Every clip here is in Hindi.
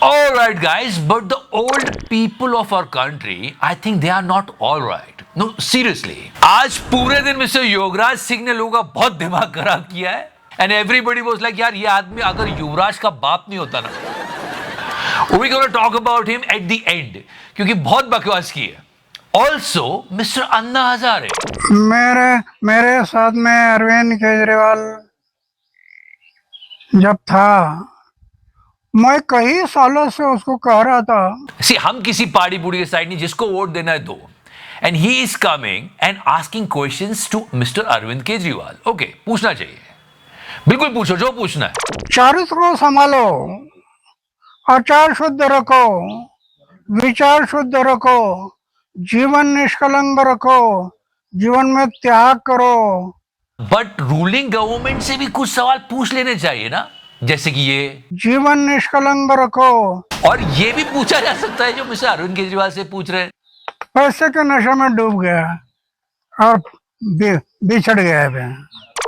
All right, guys, but the old people of our country, I think they are not all right. No, seriously. आज पूरे दिन मिस्टर योगराज सिंह ने लोगों का बहुत दिमाग खराब किया है. And everybody was like, यार ये आदमी अगर युवराज का बाप नहीं होता ना, we're gonna talk about him at the end, क्योंकि बहुत बकवास की है. Also, Mr. अन्ना हजारे. मेरे साथ में अरविंद केजरीवाल जब था, मैं कई सालों से उसको कह रहा था. See, हम किसी पार्टी पूरी के साइड नहीं, जिसको वोट देना है दो. And he is coming and asking questions to Mr. Arvind Kejriwal. Okay, पूछना चाहिए, बिल्कुल पूछो जो पूछना है. चरित्र को संभालो, आचार शुद्ध रखो, विचार शुद्ध रखो, जीवन निष्कलंक रखो, जीवन में त्याग करो. बट रूलिंग गवर्नमेंट से भी कुछ सवाल पूछ लेने चाहिए ना, जैसे कि ये जीवन निष्कलंक रखो. और ये भी पूछा जा सकता है जो मिस्टर अरविंद केजरीवाल से पूछ रहे हैं. पैसे के नशे में डूब गया और बिछड़ गया है.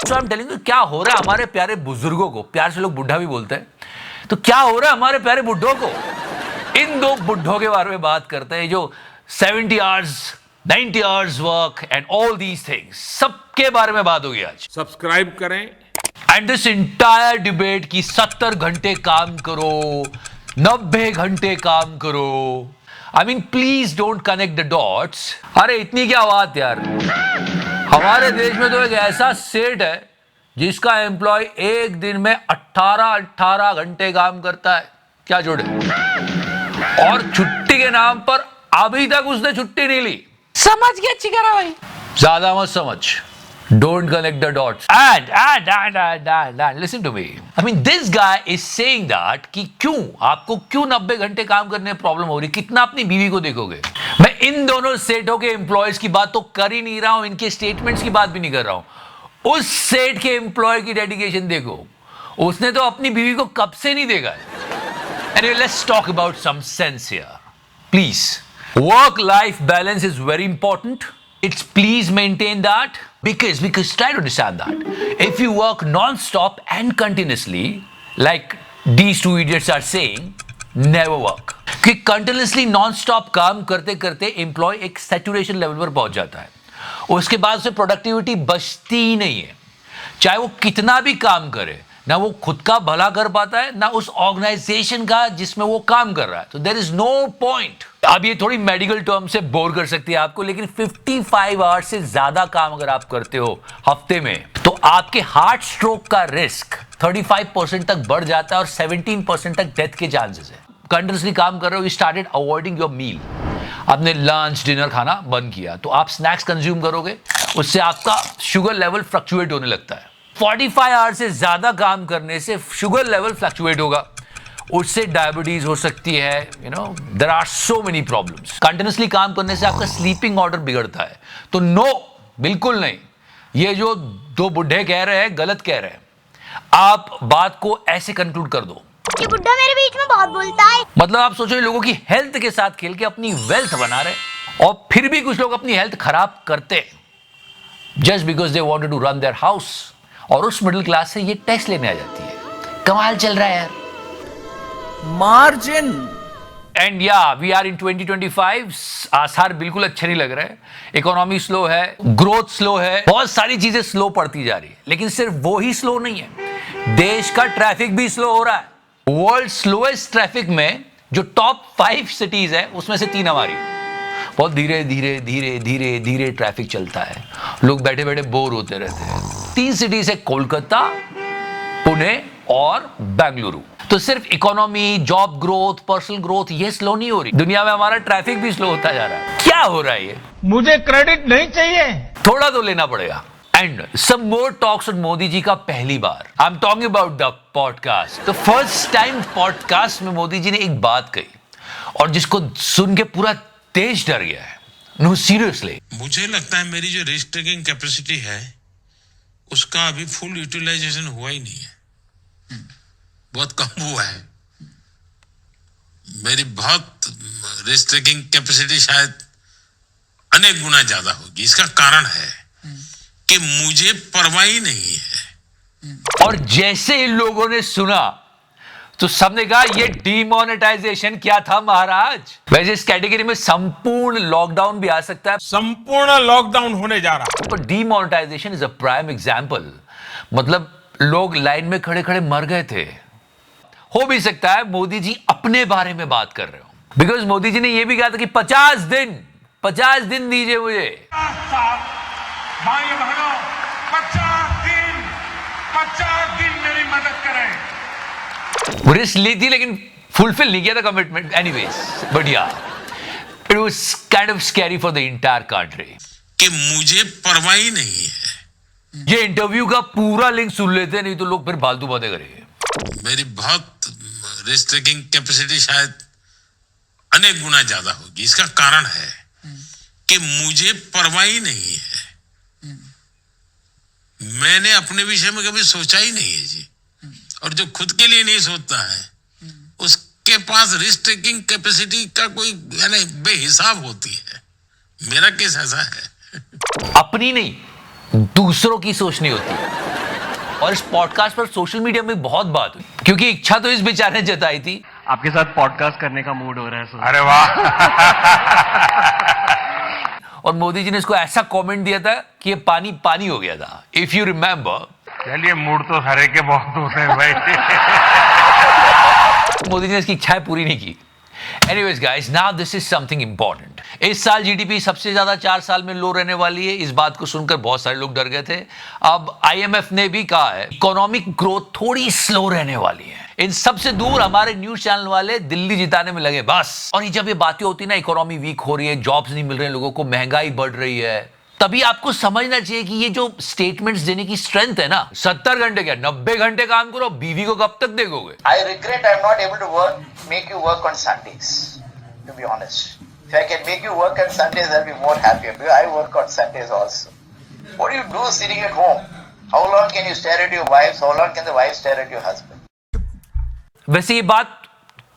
So I'm telling you, क्या हो रहा है हमारे प्यारे बुजुर्गों को, प्यार से लोग बुढ़ा भी बोलते हैं, तो क्या हो रहा है हमारे प्यारे बुढ़ों को. इन दो बुढ़ों के बारे में बात करते हैं जो 70 hours 90 hours work and all these things, सबके बारे में बात होगी आज. सब्सक्राइब करें. एंड दिस इंटायर डिबेट की 70 घंटे काम करो, 90 घंटे काम करो. I mean please don't connect the dots. अरे इतनी क्या बात यार. हमारे देश में तो एक ऐसा सेठ है जिसका एम्प्लॉय एक दिन में 18 घंटे काम करता है. क्या जोड़े. और छुट्टी के नाम पर अभी तक उसने छुट्टी नहीं ली. समझ गया चिकरा भाई. ज्यादा मत समझ. Don't connect the dots. And listen to me. I mean, this guy is saying that कि आपको क्यों 90 घंटे काम करने में प्रॉब्लम हो रही, कितना अपनी बीवी को देखोगे. मैं इन दोनों सेठों के एम्प्लॉयज की बात तो कर ही नहीं रहा हूं, इनके स्टेटमेंट्स की बात भी नहीं कर रहा हूं. उस सेठ के एम्प्लॉय की डेडिकेशन देखो, उसने तो अपनी बीवी को कब से नहीं देखा है. Anyway, let's talk about some sense here. Please. Work-life balance is very important. It's please maintain that because try to understand that if you work non-stop and continuously, like these two idiots are saying, never work. कि continuously non-stop काम करते करते एम्प्लॉय एक सैचुरेशन लेवल पर पहुंच जाता है. उसके बाद से प्रोडक्टिविटी बचती ही नहीं है. चाहे वो कितना भी काम करे, ना वो खुद का भला कर पाता है, ना उस ऑर्गेनाइजेशन का जिसमें वो काम कर रहा है. तो देयर इज नो पॉइंट. अब ये थोड़ी मेडिकल टर्म से बोर कर सकती है आपको, लेकिन 55 आवर्स से ज्यादा काम अगर आप करते हो हफ्ते में, तो आपके हार्ट स्ट्रोक का रिस्क 35% तक बढ़ जाता है और 17% तक डेथ के चांसेस है. कंटिन्यूसली काम कर रहे हो, you started avoiding your meal. आपने लंच डिनर खाना बंद किया, तो आप स्नैक्स कंज्यूम करोगे, उससे आपका शुगर लेवल फ्लक्चुएट होने लगता है. 45 आवर्स से ज्यादा काम करने से शुगर लेवल फ्लक्चुएट होगा, उससे डायबिटीज हो सकती है. You know there are so many problems. Continuously काम करने से आपका स्लीपिंग ऑर्डर बिगड़ता है. तो नो, बिल्कुल नहीं. ये जो दो बुढ़े कह रहे हैं गलत कह रहे हैं. आप बात को ऐसे कंक्लूड कर दो कि बुड्ढा मेरे बीच में बहुत बोलता है. मतलब आप सोचो लोगों की हेल्थ के साथ खेल के अपनी वेल्थ बना रहे, और फिर भी कुछ लोग अपनी हेल्थ खराब करते just because they wanted to run their house. और उस मिडिल क्लास से ये टैक्स लेने आ जाती है. कमाल चल रहा है यार. मार्जिन. एंड या वी आर इन 2025. आसार बिल्कुल अच्छे नहीं लग रहे. इकोनॉमी स्लो है, ग्रोथ स्लो है, बहुत सारी चीजें स्लो पड़ती जा रही है. लेकिन सिर्फ वो ही स्लो नहीं है, देश का ट्रैफिक भी स्लो हो रहा है. वर्ल्ड स्लोएस्ट ट्रैफिक में जो टॉप 5 सिटीज है उसमें से 3 हमारी. बहुत धीरे धीरे धीरे धीरे धीरे ट्रैफिक चलता है, लोग बैठे बैठे बोर होते रहते हैं. 3 सिटीज है, कोलकाता, पुणे और बेंगलुरु. तो सिर्फ economy, job growth, personal growth ये स्लो नहीं हो रही, दुनिया में हमारा ट्रैफिक भी स्लो होता जा रहा है. क्या हो रहा है ये. मुझे क्रेडिट नहीं चाहिए, थोड़ा तो लेना पड़ेगा. And some more talks on Modi ji का पहली बार. I am talking about the podcast. The first time podcast में मोदी जी ने एक बात कही और जिसको सुन के पूरा देश डर गया है. नो सीरियसली, मुझे लगता है मेरी जो रिस्क टेकिंग कैपेसिटी है उसका अभी फुल यूटिलाइजेशन हुआ ही नहीं है. बहुत कम हुआ है. मेरी बहुत रिस्क टेकिंग कैपेसिटी शायद अनेक गुना ज्यादा होगी. इसका कारण है कि मुझे परवाह ही नहीं है. और जैसे इन लोगों ने सुना तो सबने कहा ये डीमोनेटाइजेशन क्या था महाराज। वैसे इस कैटेगरी में संपूर्ण लॉकडाउन भी आ सकता है, संपूर्ण लॉकडाउन होने जा रहा है। पर demonetization is a prime example. मतलब लोग लाइन में खड़े खड़े मर गए थे। हो भी सकता है मोदी जी अपने बारे में बात कर रहे हो, बिकॉज मोदी जी ने यह भी कहा था कि 50 दिन दीजिए मुझे। भाई बहनों, 50 दिन मेरी मदद करें। रिस्क ली थी लेकिन फुलफिल नहीं किया था कमिटमेंट। एनीवेज, बट या it was kind of scary for the entire country कि मुझे परवाह ही नहीं है। ये इंटरव्यू का पूरा लिंक सुन लेते, नहीं तो लोग फिर फालतू बातें करेंगे। मेरी बहुत रिस्क टेकिंग कैपेसिटी शायद अनेक गुना ज्यादा होगी। इसका कारण है कि मुझे परवाह ही नहीं है। मैंने अपने विषय में कभी सोचा ही नहीं है जी। और जो खुद के लिए नहीं सोचता है उसके पास रिस्क टेकिंग कैपेसिटी का कोई यानी बेहिसाब होती है। मेरा केस ऐसा है। अपनी नहीं दूसरों की सोचनी होती है। और इस पॉडकास्ट पर सोशल मीडिया में बहुत बात हुई, क्योंकि इच्छा तो इस बेचारे ने जताई थी। आपके साथ पॉडकास्ट करने का मूड हो रहा है सर। अरे वाह। और मोदी जी ने इसको ऐसा कमेंट दिया था कि ये पानी पानी हो गया था, इफ यू रिमेंबर। चलिए, मूड तो हरे के बहुत होते हैं भाई। मोदी जी ने इसकी इच्छाएं पूरी नहीं की। Anyways guys, now this is something important. इस साल जीडीपी सबसे ज्यादा 4 साल में लो रहने वाली है। इस बात को सुनकर बहुत सारे लोग डर गए थे। अब आईएमएफ ने भी कहा है इकोनॉमिक ग्रोथ थोड़ी स्लो रहने वाली है। इन सबसे दूर हमारे न्यूज चैनल वाले दिल्ली जिताने में लगे बस। और जब ये बातें होती ना, इकोनॉमी वीक हो रही है, जॉब्स नहीं मिल रहे हैं लोगों को, महंगाई बढ़ रही है, तभी आपको समझना चाहिए कि ये जो स्टेटमेंट्स देने की स्ट्रेंथ है ना, 70 घंटे क्या 90 घंटे काम करो, बीवी को कब तक देखोगे। I regret I'm not able to make you work on Sundays, to be honest. If I can make you work on Sundays, I'll be more happier, because I work on Sundays also. What do you do sitting at home? How long can you stare at your wives? How long can the wife stare at your husband? वैसे ये बात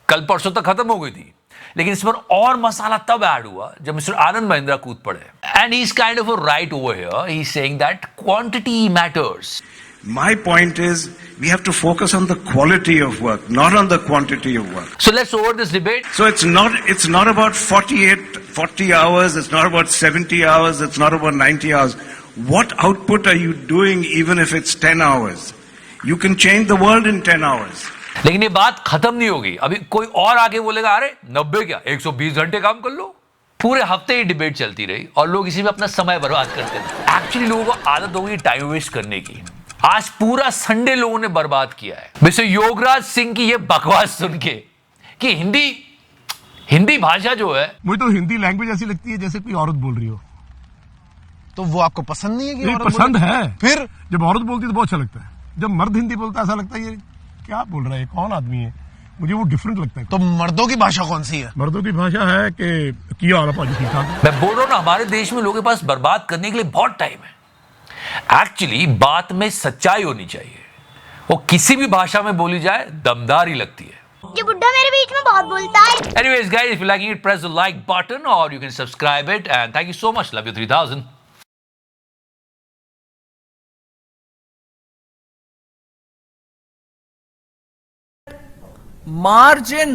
कल परसों तक खत्म हो गई थी, लेकिन इस पर और मसाला तब ऐड हुआ जब मिस्टर आनंद महिंद्रा कूद पड़े। And he is kind of right over here. He is saying that quantity matters. My point is, we have to focus on the quality of work, not on the quantity of work. So let's over this debate. So it's not about 40 hours, it's not about 70 hours, it's not about 90 hours. What output are you doing even if it's 10 hours? You can change the world in 10 hours. लेकिन ये बात खत्म नहीं होगी। अभी कोई और आगे बोलेगा अरे 90 क्या 120 घंटे काम कर लो। पूरे हफ्ते ही डिबेट चलती रही और लोग इसी में अपना समय बर्बाद करते थे। एक्चुअली लोगों को आदत हो गई टाइम वेस्ट करने की। आज पूरा संडे लोगों ने बर्बाद किया है मिस्टर योगराज सिंह की ये बकवास सुन के कि हिंदी भाषा जो है, मुझे तो हिंदी लैंग्वेज ऐसी लगती है जैसे कोई औरत बोल रही हो। तो वो आपको पसंद नहीं है कि नहीं, औरत पसंद बोले? है। फिर जब औरत बोलती है तो बहुत अच्छा लगता है। जब मर्द हिंदी बोलता है ऐसा लगता है ये क्या बोल रहा है, कौन आदमी है, मुझे वो डिफरेंट लगता है। तो मर्दों की भाषा कौन सी है? मर्दों की भाषा है कि किया वाला पाजी ठीक ठाक। मैं बोल रहा हूं ना, हमारे देश में लोगों के पास बर्बाद करने के लिए बहुत टाइम है। एक्चुअली बात में सच्चाई होनी चाहिए, वो किसी भी भाषा में बोली जाए दमदार ही लगती है। ये बुड्ढा मेरे बीच में बहुत बोलता है। Anyways guys, if you liking it, press the like button or you can subscribe it, and thank you so much. Love you 3000. margin